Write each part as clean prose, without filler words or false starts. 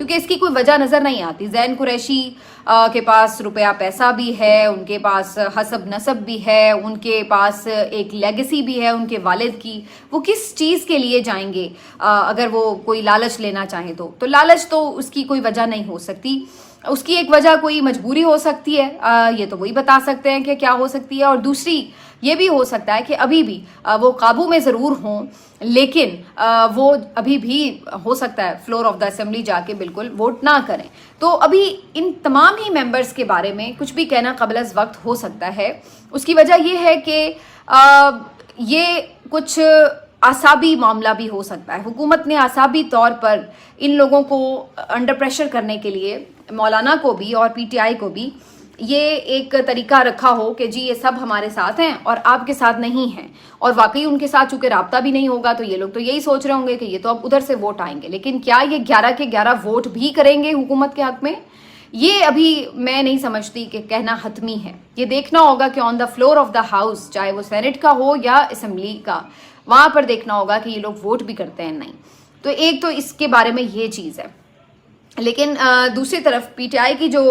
کیونکہ اس کی کوئی وجہ نظر نہیں آتی. زین قریشی کے پاس روپیہ پیسہ بھی ہے, ان کے پاس حسب نسب بھی ہے, ان کے پاس ایک لیگیسی بھی ہے ان کے والد کی. وہ کس چیز کے لیے جائیں گے اگر وہ کوئی لالچ لینا چاہیں تو لالچ تو اس کی کوئی وجہ نہیں ہو سکتی. اس کی ایک وجہ کوئی مجبوری ہو سکتی ہے, یہ تو وہی بتا سکتے ہیں کہ کیا ہو سکتی ہے. اور دوسری یہ بھی ہو سکتا ہے کہ ابھی بھی وہ قابو میں ضرور ہوں, لیکن وہ ابھی بھی ہو سکتا ہے فلور آف دا اسمبلی جا کے بالکل ووٹ نہ کریں. تو ابھی ان تمام ہی ممبرز کے بارے میں کچھ بھی کہنا قبل از وقت ہو سکتا ہے. اس کی وجہ یہ ہے کہ یہ کچھ اعصابی معاملہ بھی ہو سکتا ہے. حکومت نے اعصابی طور پر ان لوگوں کو انڈر پریشر کرنے کے لیے مولانا کو بھی اور پی ٹی آئی کو بھی یہ ایک طریقہ رکھا ہو کہ جی یہ سب ہمارے ساتھ ہیں اور آپ کے ساتھ نہیں ہیں. اور واقعی ان کے ساتھ چونکہ رابطہ بھی نہیں ہوگا تو یہ لوگ تو یہی سوچ رہے ہوں گے کہ یہ تو اب ادھر سے ووٹ آئیں گے, لیکن کیا یہ 11 کے 11 ووٹ بھی کریں گے حکومت کے حق میں, یہ ابھی میں نہیں سمجھتی کہ کہنا حتمی ہے. یہ دیکھنا ہوگا کہ on the floor of the house, چاہے وہ سینٹ کا ہو یا اسمبلی کا, وہاں پر دیکھنا ہوگا کہ یہ لوگ ووٹ بھی کرتے ہیں نہیں. تو ایک تو اس کے بارے میں یہ چیز ہے. لیکن دوسری طرف پی ٹی آئی کی جو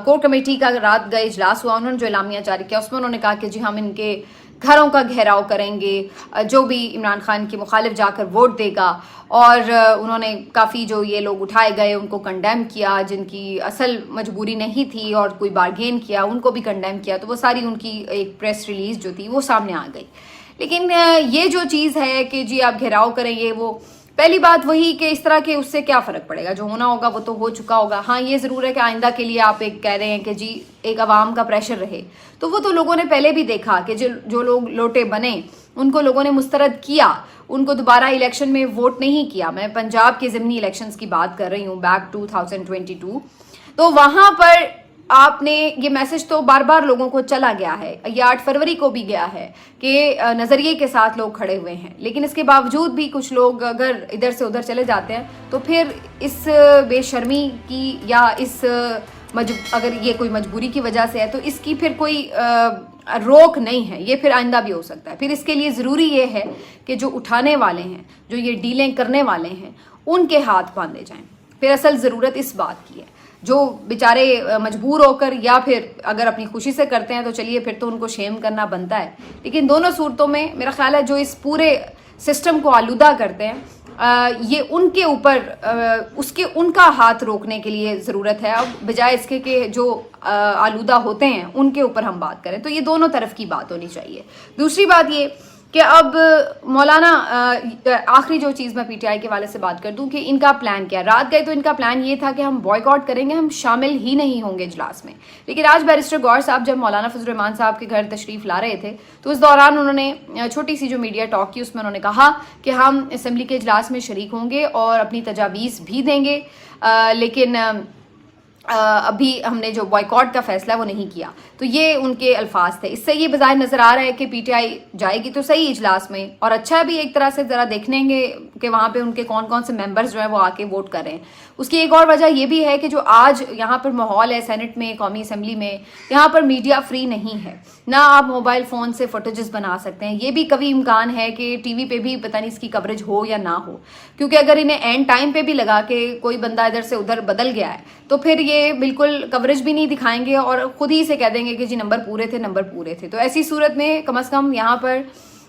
کور کمیٹی کا رات گئے اجلاس ہوا, انہوں نے جو اعلامیہ جاری کیا اس میں انہوں نے کہا کہ جی ہم ان کے گھروں کا گھیراؤ کریں گے, جو بھی عمران خان کے مخالف جا کر ووٹ دے گا. اور انہوں نے کافی جو یہ لوگ اٹھائے گئے ان کو کنڈیم کیا, جن کی اصل مجبوری نہیں تھی اور کوئی بارگین کیا ان کو بھی کنڈیم کیا. تو وہ ساری ان کی ایک پریس ریلیز جو تھی وہ سامنے آ گئی. لیکن یہ جو چیز ہے کہ جی آپ گھیراؤ کریں, یہ وہ پہلی بات وہی کہ اس طرح کے اس سے کیا فرق پڑے گا, جو ہونا ہوگا وہ تو ہو چکا ہوگا. ہاں یہ ضرور ہے کہ آئندہ کے لیے آپ ایک کہہ رہے ہیں کہ جی ایک عوام کا پریشر رہے, تو وہ تو لوگوں نے پہلے بھی دیکھا کہ جو لوگ لوٹے بنے ان کو لوگوں نے مسترد کیا, ان کو دوبارہ الیکشن میں ووٹ نہیں کیا. میں پنجاب کے ضمنی الیکشنز کی بات کر رہی ہوں, بیک 2022. تو وہاں پر آپ نے یہ میسج تو بار بار لوگوں کو چلا گیا ہے, یہ 8 فروری کو بھی گیا ہے کہ نظریے کے ساتھ لوگ کھڑے ہوئے ہیں. لیکن اس کے باوجود بھی کچھ لوگ اگر ادھر سے ادھر چلے جاتے ہیں تو پھر اس بے شرمی کی یا اس اگر یہ کوئی مجبوری کی وجہ سے ہے تو اس کی پھر کوئی روک نہیں ہے. یہ پھر آئندہ بھی ہو سکتا ہے. پھر اس کے لیے ضروری یہ ہے کہ جو اٹھانے والے ہیں, جو یہ ڈیلیں کرنے والے ہیں, ان کے ہاتھ باندھے جائیں. پھر اصل ضرورت اس بات کی ہے. جو بیچارے مجبور ہو کر یا پھر اگر اپنی خوشی سے کرتے ہیں تو چلیے پھر تو ان کو شیم کرنا بنتا ہے. لیکن دونوں صورتوں میں میرا خیال ہے جو اس پورے سسٹم کو آلودہ کرتے ہیں یہ ان کے اوپر ان کا ہاتھ روکنے کے لیے ضرورت ہے, اب بجائے اس کے کہ جو آلودہ ہوتے ہیں ان کے اوپر ہم بات کریں. تو یہ دونوں طرف کی بات ہونی چاہیے. دوسری بات یہ کہ اب مولانا آخری جو چیز میں پی ٹی آئی کے والے سے بات کر دوں کہ ان کا پلان کیا ہے. رات گئے تو ان کا پلان یہ تھا کہ ہم بوائیکاٹ کریں گے, ہم شامل ہی نہیں ہوں گے اجلاس میں. لیکن آج بیرسٹر گور صاحب جب مولانا فضل الرحمان صاحب کے گھر تشریف لا رہے تھے تو اس دوران انہوں نے چھوٹی سی جو میڈیا ٹاک کی اس میں انہوں نے کہا کہ ہم اسمبلی کے اجلاس میں شریک ہوں گے اور اپنی تجاویز بھی دیں گے, لیکن ابھی ہم نے جو بوائیکاٹ کا فیصلہ ہے وہ نہیں کیا. تو یہ ان کے الفاظ تھے. اس سے یہ بظاہر نظر آ رہا ہے کہ پی ٹی آئی جائے گی تو صحیح اجلاس میں, اور اچھا بھی ایک طرح سے ذرا دیکھیں گے کہ وہاں پہ ان کے کون کون سے ممبرز جو ہیں وہ آ کے ووٹ کر رہے ہیں. اس کی ایک اور وجہ یہ بھی ہے کہ جو آج یہاں پر ماحول ہے سینٹ میں, قومی اسمبلی میں, یہاں پر میڈیا فری نہیں ہے. نہ آپ موبائل فون سے فوٹیجز بنا سکتے ہیں. یہ بھی کبھی امکان ہے کہ ٹی وی پہ بھی پتہ نہیں اس کی کوریج ہو یا نہ ہو, کیونکہ اگر انہیں اینڈ ٹائم پہ بھی لگا کہ کوئی بندہ ادھر سے ادھر بدل گیا ہے تو پھر یہ بالکل کوریج بھی نہیں دکھائیں گے اور خود ہی سے کہہ دیں گے کہ جی نمبر پورے تھے. تو ایسی صورت میں کم از کم یہاں پر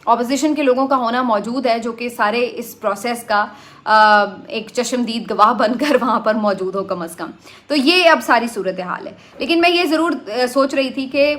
اپوزیشن کے لوگوں کا ہونا موجود ہے جو کہ سارے اس پروسیس کا ایک چشمدید گواہ بن کر وہاں پر موجود ہو کم از کم. تو یہ اب ساری صورتحال ہے. لیکن میں یہ ضرور سوچ رہی تھی کہ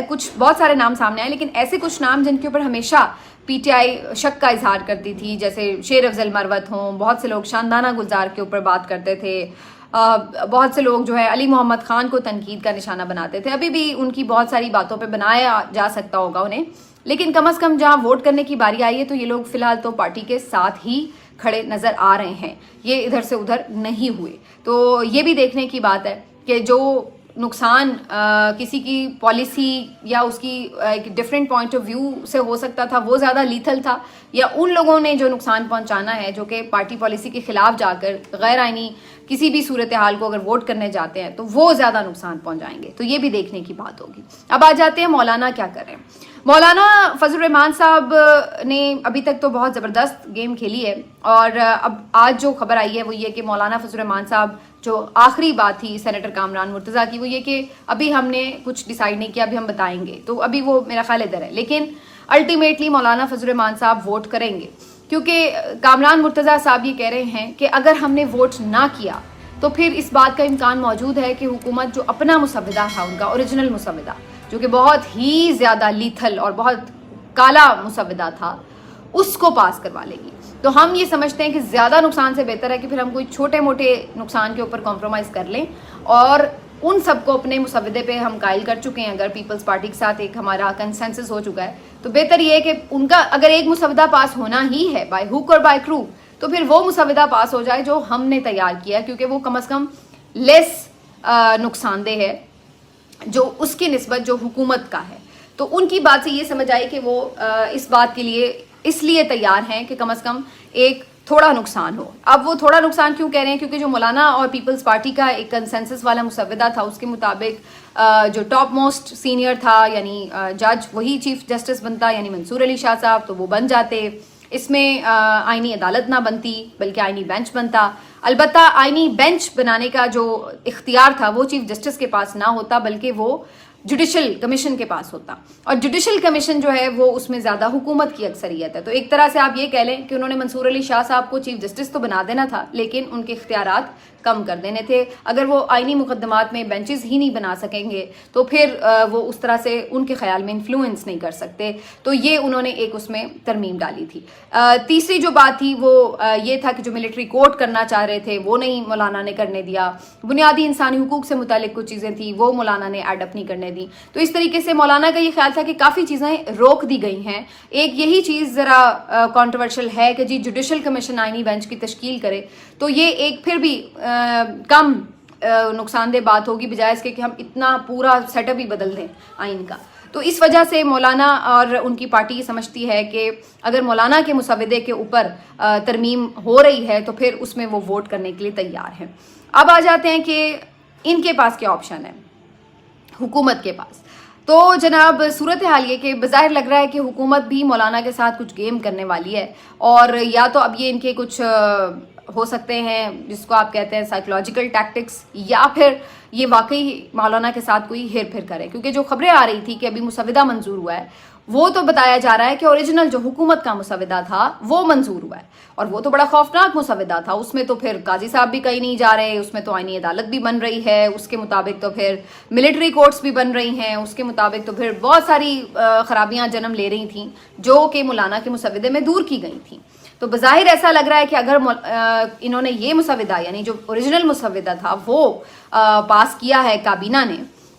کچھ بہت سارے نام سامنے آئے, لیکن ایسے کچھ نام جن کے اوپر ہمیشہ پی ٹی آئی شک کا اظہار کرتی تھی, جیسے شیر افضل مروت ہوں, بہت سے لوگ شاندانہ گلزار کے اوپر بات کرتے تھے, بہت سے لوگ جو ہے علی محمد خان کو تنقید کا نشانہ بناتے تھے. ابھی بھی ان کی بہت ساری باتوں پہ بنایا جا سکتا ہوگا انہیں, لیکن کم از کم جہاں ووٹ کرنے کی باری آئی ہے تو یہ لوگ فی الحال تو پارٹی کے ساتھ ہی کھڑے نظر آ رہے ہیں, یہ ادھر سے ادھر نہیں ہوئے. تو یہ بھی دیکھنے کی بات ہے کہ جو نقصان کسی کی پالیسی یا اس کی ایک ڈفرینٹ پوائنٹ آف ویو سے ہو سکتا تھا وہ زیادہ لیتھل تھا, یا ان لوگوں نے جو نقصان پہنچانا ہے جو کہ پارٹی پالیسی کے خلاف جا کر غیر آئینی کسی بھی صورتحال کو اگر ووٹ کرنے جاتے ہیں تو وہ زیادہ نقصان پہنچائیں گے. تو یہ بھی دیکھنے کی بات ہوگی. اب آ جاتے ہیں مولانا کیا کر رہے ہیں. مولانا فضل الرحمان صاحب نے ابھی تک تو بہت زبردست گیم کھیلی ہے, اور اب آج جو خبر آئی ہے وہ یہ کہ مولانا فضل الرحمان صاحب جو آخری بات تھی سینیٹر کامران مرتضیٰ کی وہ یہ کہ ابھی ہم نے کچھ ڈیسائیڈ نہیں کیا, ابھی ہم بتائیں گے. تو ابھی وہ میرا خیال ادھر ہے, لیکن الٹیمیٹلی مولانا فضل الرحمان صاحب ووٹ کریں گے, کیونکہ کامران مرتضیٰ صاحب یہ کہہ رہے ہیں کہ اگر ہم نے ووٹ نہ کیا تو پھر اس بات کا امکان موجود ہے کہ حکومت جو اپنا مسودہ تھا ان کا اوریجنل مسودہ جو کہ بہت ہی زیادہ لیتھل اور بہت کالا مسودہ تھا اس کو پاس کروا لے گی. تو ہم یہ سمجھتے ہیں کہ زیادہ نقصان سے بہتر ہے کہ پھر ہم کوئی چھوٹے موٹے نقصان کے اوپر کمپرومائز کر لیں, اور ان سب کو اپنے مسودے پہ ہم قائل کر چکے ہیں. اگر پیپلز پارٹی کے ساتھ ایک ہمارا کنسنسس ہو چکا ہے تو بہتر یہ ہے کہ ان کا اگر ایک مسودہ پاس ہونا ہی ہے بائی ہوک اور بائی کرو تو پھر وہ مسودہ پاس ہو جائے جو ہم نے تیار کیا, کیونکہ وہ کم از کم لیس نقصان دہ ہے جو اس کی نسبت جو حکومت کا ہے. تو ان کی بات سے یہ سمجھ آئی کہ وہ اس بات کے لیے اس لیے تیار ہیں کہ کم از کم ایک تھوڑا نقصان ہو. اب وہ تھوڑا نقصان کیوں کہہ رہے ہیں, کیونکہ جو مولانا اور پیپلز پارٹی کا ایک کنسنسس والا مسودہ تھا اس کے مطابق جو ٹاپ موسٹ سینئر تھا یعنی جج وہی چیف جسٹس بنتا یعنی منصور علی شاہ صاحب, تو وہ بن جاتے. اس میں آئینی عدالت نہ بنتی بلکہ آئینی بینچ بنتا. البتہ آئینی بینچ بنانے کا جو اختیار تھا وہ چیف جسٹس کے پاس نہ ہوتا بلکہ وہ جوڈیشل کمیشن کے پاس ہوتا, اور جوڈیشل کمیشن جو ہے وہ اس میں زیادہ حکومت کی اکثریت ہے. تو ایک طرح سے آپ یہ کہہ لیں کہ انہوں نے منصور علی شاہ صاحب کو چیف جسٹس تو بنا دینا تھا لیکن ان کے اختیارات کم کر دینے تھے. اگر وہ آئینی مقدمات میں بینچز ہی نہیں بنا سکیں گے تو پھر وہ اس طرح سے ان کے خیال میں انفلوئنس نہیں کر سکتے. تو یہ انہوں نے ایک اس میں ترمیم ڈالی تھی. تیسری جو بات تھی وہ یہ تھا کہ جو ملٹری کورٹ کرنا چاہ رہے تھے وہ نہیں مولانا نے کرنے دیا. بنیادی انسانی حقوق سے متعلق کچھ چیزیں تھیں وہ مولانا نے ایڈ اپ نہیں کرنے دی. تو اس طریقے سے مولانا کا یہ خیال تھا کہ کافی چیزیں روک دی گئی ہیں. ایک یہی چیز ذرا کنٹروورشل ہے کہ جی جوڈیشل کمیشن آئینی بینچ کی تشکیل کرے, تو یہ ایک پھر بھی کم نقصان دہ بات ہوگی بجائے اس کے کہ ہم اتنا پورا سیٹ اپ ہی بدل دیں آئین کا. تو اس وجہ سے مولانا اور ان کی پارٹی سمجھتی ہے کہ اگر مولانا کے مسودے کے اوپر ترمیم ہو رہی ہے تو پھر اس میں وہ ووٹ کرنے کے لیے تیار ہیں. اب آ جاتے ہیں کہ ان کے پاس کیا آپشن ہے حکومت کے پاس. تو جناب صورتحال یہ کہ بظاہر لگ رہا ہے کہ حکومت بھی مولانا کے ساتھ کچھ گیم کرنے والی ہے, اور یا تو اب یہ ان کے کچھ ہو سکتے ہیں جس کو آپ کہتے ہیں سائیکولوجیکل ٹیکٹکس, یا پھر یہ واقعی مولانا کے ساتھ کوئی ہیر پھیر کرے. کیونکہ جو خبریں آ رہی تھی کہ ابھی مسودہ منظور ہوا ہے وہ تو بتایا جا رہا ہے کہ اوریجنل جو حکومت کا مسودہ تھا وہ منظور ہوا ہے, اور وہ تو بڑا خوفناک مسودہ تھا. اس میں تو پھر قاضی صاحب بھی کہیں نہیں جا رہے, اس میں تو آئینی عدالت بھی بن رہی ہے, اس کے مطابق تو پھر ملٹری کورٹس بھی بن رہی ہیں, اس کے مطابق تو پھر بہت ساری خرابیاں جنم لے رہی تھیں جو کہ مولانا کے مسودے میں دور کی گئی تھیں. تو بظاہر ایسا لگ رہا ہے کہ اگر انہوں نے یہ مسودہ یعنی جو اوریجنل مسودہ تھا وہ پاس کیا ہے کابینہ نے,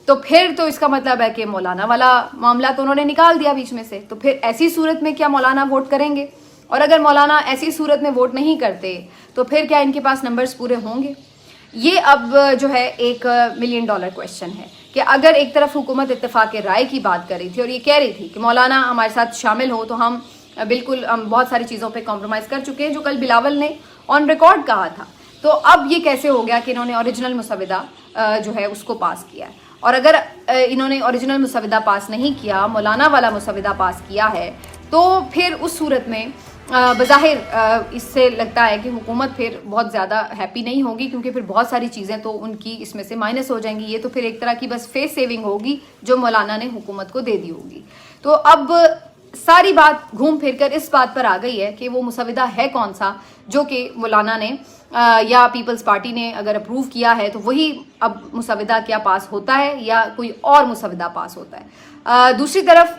تو پھر تو اس کا مطلب ہے کہ مولانا والا معاملہ تو انہوں نے نکال دیا بیچ میں سے. تو پھر ایسی صورت میں کیا مولانا ووٹ کریں گے, اور اگر مولانا ایسی صورت میں ووٹ نہیں کرتے تو پھر کیا ان کے پاس نمبرز پورے ہوں گے. یہ اب جو ہے ایک $1 ملین کویسچن ہے کہ اگر ایک طرف حکومت اتفاق رائے کی بات کر رہی تھی اور یہ کہہ رہی تھی کہ مولانا ہمارے ساتھ شامل ہو, تو ہم بالکل ہم بہت ساری چیزوں پہ کمپرومائز کر چکے ہیں جو کل بلاول نے آن ریکارڈ کہا تھا. تو اب یہ کیسے ہو گیا کہ انہوں نے اوریجنل مسودہ جو ہے اس کو پاس کیا ہے, اور اگر انہوں نے اوریجنل مسودہ پاس نہیں کیا, مولانا والا مسودہ پاس کیا ہے, تو پھر اس صورت میں بظاہر اس سے لگتا ہے کہ حکومت پھر بہت زیادہ ہیپی نہیں ہوگی, کیونکہ پھر بہت ساری چیزیں تو ان کی اس میں سے مائنس ہو جائیں گی. یہ تو پھر ایک طرح کی بس فیس سیونگ ہوگی جو مولانا نے حکومت کو دے دی ہوگی. تو اب ساری بات گھوم پھر کر اس بات پر آ گئی ہے کہ وہ مسودہ ہے کون سا جو کہ مولانا نے یا پیپلز پارٹی نے اگر اپروو کیا ہے تو وہی اب مسودہ کیا پاس ہوتا ہے یا کوئی اور مسودہ پاس ہوتا ہے. دوسری طرف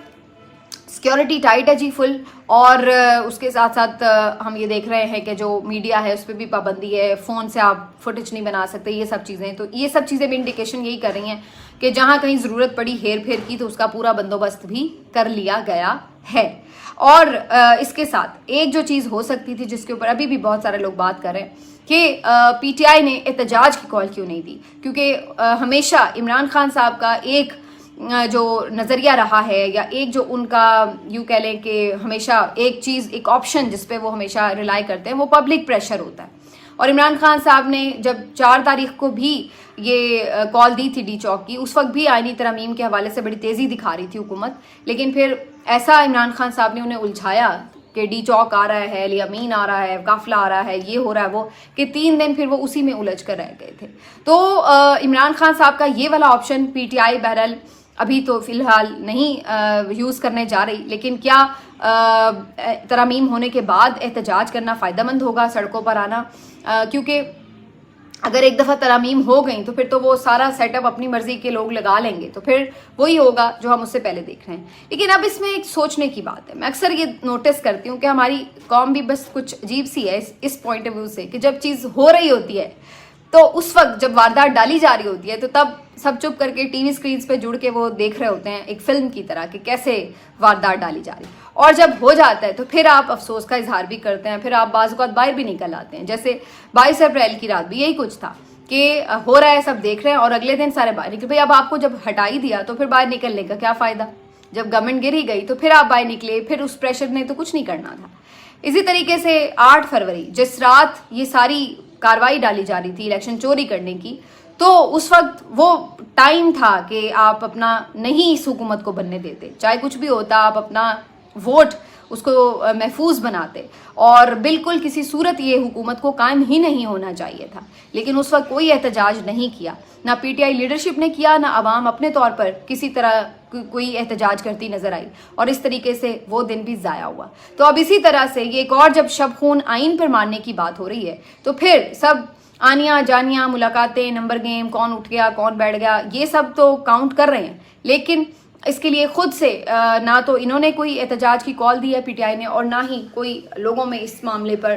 سیکیورٹی ٹائٹ ہے جی فل, اور اس کے ساتھ ساتھ ہم یہ دیکھ رہے ہیں کہ جو میڈیا ہے اس پہ بھی پابندی ہے, فون سے آپ فوٹیج نہیں بنا سکتے, یہ سب چیزیں. تو یہ سب چیزیں بھی انڈیکیشن یہی کر رہی ہیں کہ جہاں کہیں ضرورت پڑی ہیر پھیر کی تو اس کا پورا بندوبست بھی کر لیا گیا ہے. اور اس کے ساتھ ایک جو چیز ہو سکتی تھی جس کے اوپر ابھی بھی بہت سارے لوگ بات کر رہے ہیں کہ پی ٹی آئی نے احتجاج کی کال کیوں نہیں دی, کیونکہ ہمیشہ عمران خان صاحب کا ایک جو نظریہ رہا ہے یا ایک جو ان کا یوں کہہ لیں کہ ہمیشہ ایک چیز ایک آپشن جس پہ وہ ہمیشہ ریلائی کرتے ہیں وہ پبلک پریشر ہوتا ہے. اور عمران خان صاحب نے جب 4 تاریخ کو بھی یہ کال دی تھی ڈی چوک کی، اس وقت بھی آئینی ترامیم کے حوالے سے بڑی تیزی دکھا رہی تھی حکومت، لیکن پھر ایسا عمران خان صاحب نے انہیں الجھایا کہ ڈی چوک آ رہا ہے، الیامین آ رہا ہے، قافلہ آ رہا ہے، یہ ہو رہا ہے وہ، کہ 3 دن پھر وہ اسی میں الجھ کر رہ گئے تھے۔ تو عمران خان صاحب کا یہ والا آپشن پی ٹی آئی بہرحال ابھی تو فی الحال نہیں یوز کرنے جا رہی، لیکن کیا ترامیم ہونے کے بعد احتجاج کرنا فائدہ مند ہوگا، سڑکوں پر آنا، کیونکہ اگر ایک دفعہ ترامیم ہو گئیں تو پھر تو وہ سارا سیٹ اپ اپنی مرضی کے لوگ لگا لیں گے، تو پھر وہی ہوگا جو ہم اس سے پہلے دیکھ رہے ہیں۔ لیکن اب اس میں ایک سوچنے کی بات ہے، میں اکثر یہ نوٹس کرتی ہوں کہ ہماری قوم بھی بس کچھ عجیب سی ہے اس پوائنٹ آف ویو سے کہ جب چیز ہو رہی ہوتی ہے تو اس وقت جب واردات ڈالی جا رہی ہوتی ہے تو تب سب چپ کر کے ٹی وی اسکرینس پہ جڑ کے وہ دیکھ رہے ہوتے ہیں ایک فلم کی طرح کہ کیسے واردات ڈالی جا رہی، اور جب ہو جاتا ہے تو پھر آپ افسوس کا اظہار بھی کرتے ہیں، پھر آپ بعض اوقات باہر بھی نکل آتے ہیں۔ جیسے 22 اپریل کی رات بھی یہی کچھ تھا کہ ہو رہا ہے، سب دیکھ رہے ہیں، اور اگلے دن سارے باہر نکلے۔ بھائی اب آپ کو جب ہٹا ہی دیا تو پھر باہر نکلنے کا کیا فائدہ؟ جب گورنمنٹ گر ہی گئی تو پھر آپ باہر نکلے، پھر اس پریشر نے تو کچھ نہیں کرنا تھا۔ اسی طریقے سے 8 فروری جس رات یہ ساری کاروائی ڈالی جا رہی تھی الیکشن چوری کرنے کی، تو اس وقت وہ ٹائم تھا کہ آپ اپنا نہیں اس حکومت کو بننے دیتے، چاہے کچھ بھی ہوتا، آپ اپنا ووٹ اس کو محفوظ بناتے، اور بالکل کسی صورت یہ حکومت کو قائم ہی نہیں ہونا چاہیے تھا۔ لیکن اس وقت کوئی احتجاج نہیں کیا، نہ پی ٹی آئی لیڈرشپ نے کیا، نہ عوام اپنے طور پر کسی طرح کوئی احتجاج کرتی نظر آئی، اور اس طریقے سے وہ دن بھی ضائع ہوا۔ تو اب اسی طرح سے یہ ایک اور جب شب خون آئین پر ماننے کی بات ہو رہی ہے تو پھر سب آنیاں جانیاں، ملاقاتیں، نمبر گیم، کون اٹھ گیا کون بیٹھ گیا، یہ سب تو کاؤنٹ کر رہے ہیں، لیکن اس کے لیے خود سے نہ تو انہوں نے کوئی احتجاج کی کال دی ہے پی ٹی آئی نے، اور نہ ہی کوئی لوگوں میں اس معاملے پر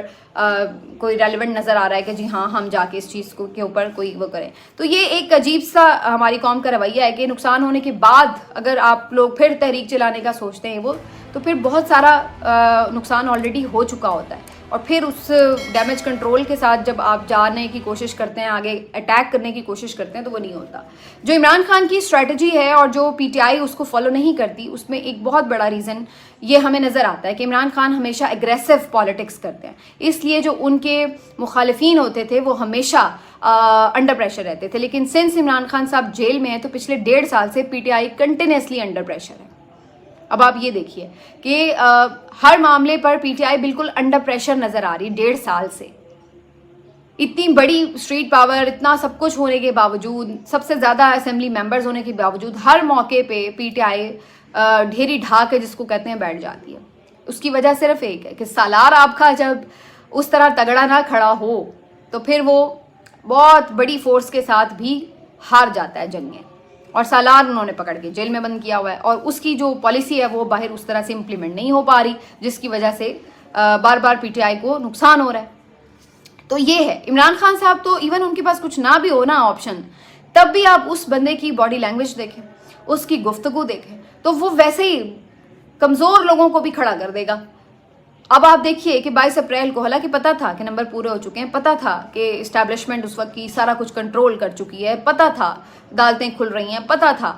کوئی ریلیونٹ نظر آ رہا ہے کہ جی ہاں ہم جا کے اس چیز کو کے اوپر کوئی وہ کریں۔ تو یہ ایک عجیب سا ہماری قوم کا رویہ ہے کہ نقصان ہونے کے بعد اگر آپ لوگ پھر تحریک چلانے کا سوچتے ہیں وہ، تو پھر بہت سارا نقصان آلریڈی ہو چکا ہوتا ہے، اور پھر اس ڈیمیج کنٹرول کے ساتھ جب آپ جانے کی کوشش کرتے ہیں، آگے اٹیک کرنے کی کوشش کرتے ہیں، تو وہ نہیں ہوتا۔ جو عمران خان کی اسٹریٹجی ہے اور جو پی ٹی آئی اس کو فالو نہیں کرتی، اس میں ایک بہت بڑا ریزن یہ ہمیں نظر آتا ہے کہ عمران خان ہمیشہ اگریسو پالیٹکس کرتے ہیں، اس لیے جو ان کے مخالفین ہوتے تھے وہ ہمیشہ انڈر پریشر رہتے تھے۔ لیکن سنس عمران خان صاحب جیل میں ہیں تو پچھلے 1.5 سال سے P T I continuously under pressure ہے۔ اب آپ یہ دیکھیے کہ ہر معاملے پر پی ٹی آئی بالکل انڈر پریشر نظر آ رہی 1.5 سال سے، اتنی بڑی اسٹریٹ پاور، اتنا سب کچھ ہونے کے باوجود، سب سے زیادہ اسمبلی ممبرز ہونے کے باوجود، ہر موقع پہ پی ٹی آئی ڈھیری ڈھا کے جس کو کہتے ہیں بیٹھ جاتی ہے۔ اس کی وجہ صرف ایک ہے کہ سالار آپ کا جب اس طرح تگڑا نہ کھڑا ہو تو پھر وہ بہت بڑی فورس کے ساتھ بھی ہار جاتا ہے جنگیں، اور سالار انہوں نے پکڑ کے جیل میں بند کیا ہوا ہے، اور اس کی جو پالیسی ہے وہ باہر اس طرح سے امپلیمنٹ نہیں ہو پا رہی، جس کی وجہ سے بار بار پی ٹی آئی کو نقصان ہو رہا ہے۔ تو یہ ہے عمران خان صاحب، تو ایون ان کے پاس کچھ نہ بھی ہو نا آپشن، تب بھی آپ اس بندے کی باڈی لینگویج دیکھیں، اس کی گفتگو دیکھیں، تو وہ ویسے ہی کمزور لوگوں کو بھی کھڑا کر دے گا۔ اب آپ دیکھیے کہ 22 اپریل کو حالانکہ پتا تھا کہ نمبر پورے ہو چکے ہیں، پتا تھا کہ اسٹیبلشمنٹ اس وقت کی سارا کچھ کنٹرول کر چکی ہے، پتا تھا عدالتیں کھل رہی ہیں، پتا تھا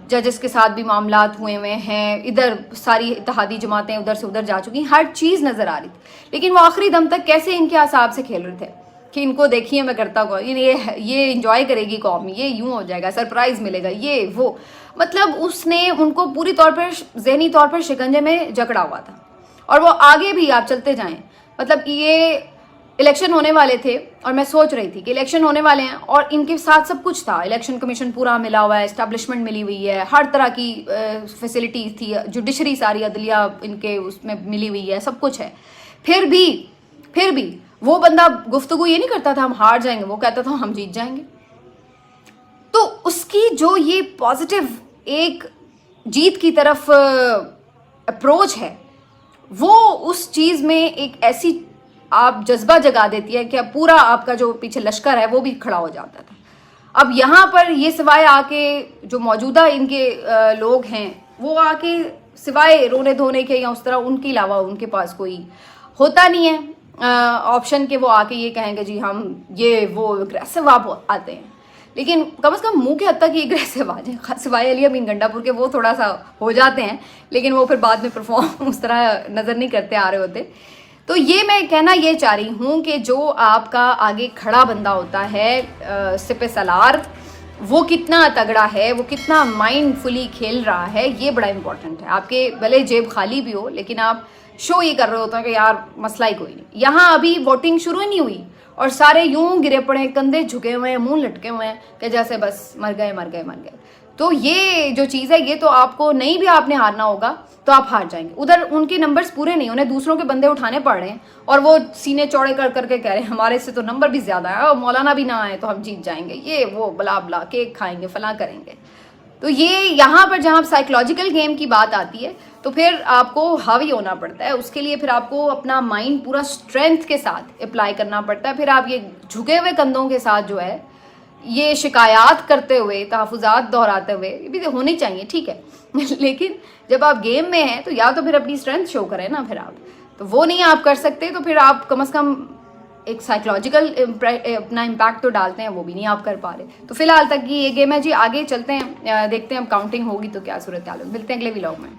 ججز کے ساتھ بھی معاملات ہوئے ہیں، ادھر ساری اتحادی جماعتیں ادھر سے ادھر جا چکی ہیں، ہر چیز نظر آ رہی تھی، لیکن وہ آخری دم تک کیسے ان کے اعصاب سے کھیل رہے تھے کہ ان کو دیکھیے میں کرتا ہوں، یہ انجوائے کرے گی قوم، یہ یوں ہو جائے گا، سرپرائز ملے گا، یہ وہ، مطلب اس نے ان کو پوری طور پر ذہنی طور پر شکنجے میں جکڑا ہوا تھا، اور وہ آگے بھی آپ چلتے جائیں، مطلب یہ الیکشن ہونے والے تھے، اور میں سوچ رہی تھی کہ الیکشن ہونے والے ہیں اور ان کے ساتھ سب کچھ تھا، الیکشن کمیشن پورا ملا ہوا ہے، اسٹیبلشمنٹ ملی ہوئی ہے، ہر طرح کی فیسلٹی تھی، جوڈیشری ساری عدلیہ ان کے اس میں ملی ہوئی ہے، سب کچھ ہے، پھر بھی وہ بندہ گفتگو یہ نہیں کرتا تھا ہم ہار جائیں گے، وہ کہتا تھا ہم جیت جائیں گے۔ تو اس کی جو یہ پازیٹیو ایک جیت کی طرف اپروچ ہے، وہ اس چیز میں ایک ایسی آپ جذبہ جگا دیتی ہے کہ پورا آپ کا جو پیچھے لشکر ہے وہ بھی کھڑا ہو جاتا تھا۔ اب یہاں پر یہ سوائے آ کے جو موجودہ ان کے لوگ ہیں وہ آ کے سوائے رونے دھونے کے یا اس طرح ان کے علاوہ ان کے پاس کوئی ہوتا نہیں ہے آپشن کہ وہ آ کے یہ کہیں گے جی ہم یہ وہ اگریسو آپ آتے ہیں، لیکن کم از کم منہ کے حد تک یہ اگریسو آ جائیں، سوائے علی امین گنڈا پور کے وہ تھوڑا سا ہو جاتے ہیں، لیکن وہ پھر بعد میں پرفارم اس طرح نظر نہیں کرتے آ رہے ہوتے۔ تو یہ میں کہنا یہ چاہ رہی ہوں کہ جو آپ کا آگے کھڑا بندہ ہوتا ہے سپہ سالار، وہ کتنا تگڑا ہے، وہ کتنا مائنڈ فلی کھیل رہا ہے، یہ بڑا امپورٹنٹ ہے. آپ کے بھلے جیب خالی بھی ہو لیکن آپ شو یہ کر رہے ہوتے ہیں کہ یار مسئلہ ہی کوئی نہیں. یہاں ابھی ووٹنگ شروع ہی نہیں ہوئی اور سارے یوں گرے پڑے ہیں، کندھے جھکے ہوئے ہیں، منہ لٹکے ہوئے ہیں کہ جیسے بس مر گئے مر گئے مر گئے. تو یہ جو چیز ہے یہ تو آپ کو نہیں بھی آپ نے ہارنا ہوگا تو آپ ہار جائیں گے. ادھر ان کے نمبرز پورے نہیں، انہیں دوسروں کے بندے اٹھانے پڑ رہے ہیں اور وہ سینے چوڑے کر کر کے کہہ رہے ہیں ہمارے سے تو نمبر بھی زیادہ ہے اور مولانا بھی نہ آئے تو ہم جیت جائیں گے، یہ وہ بلا بلا کیک کھائیں گے فلاں کریں گے. تو یہ یہاں پر جہاں سائیکولوجیکل گیم کی بات آتی ہے تو پھر آپ کو حاوی ہونا پڑتا ہے. اس کے لیے پھر آپ کو اپنا مائنڈ پورا اسٹرینتھ کے ساتھ اپلائی کرنا پڑتا ہے. پھر آپ یہ جھکے ہوئے کندھوں کے ساتھ جو ہے یہ شکایات کرتے ہوئے، تحفظات دہراتے ہوئے، یہ بھی ہونی چاہیے ٹھیک ہے لیکن جب آپ گیم میں ہیں تو یا تو پھر اپنی اسٹرینتھ شو کریں نا. پھر آپ تو وہ نہیں آپ کر سکتے تو پھر آپ کم از کم ایک سائیکولوجیکل اپنا امپیکٹ تو ڈالتے ہیں، وہ بھی نہیں آپ کر پا رہے. تو فی الحال تک یہ گیم ہے جی. آگے چلتے ہیں، دیکھتے ہیں اب کاؤنٹنگ ہوگی تو کیا صورتحال ہے. ملتے ہیں اگلے ولاگ میں.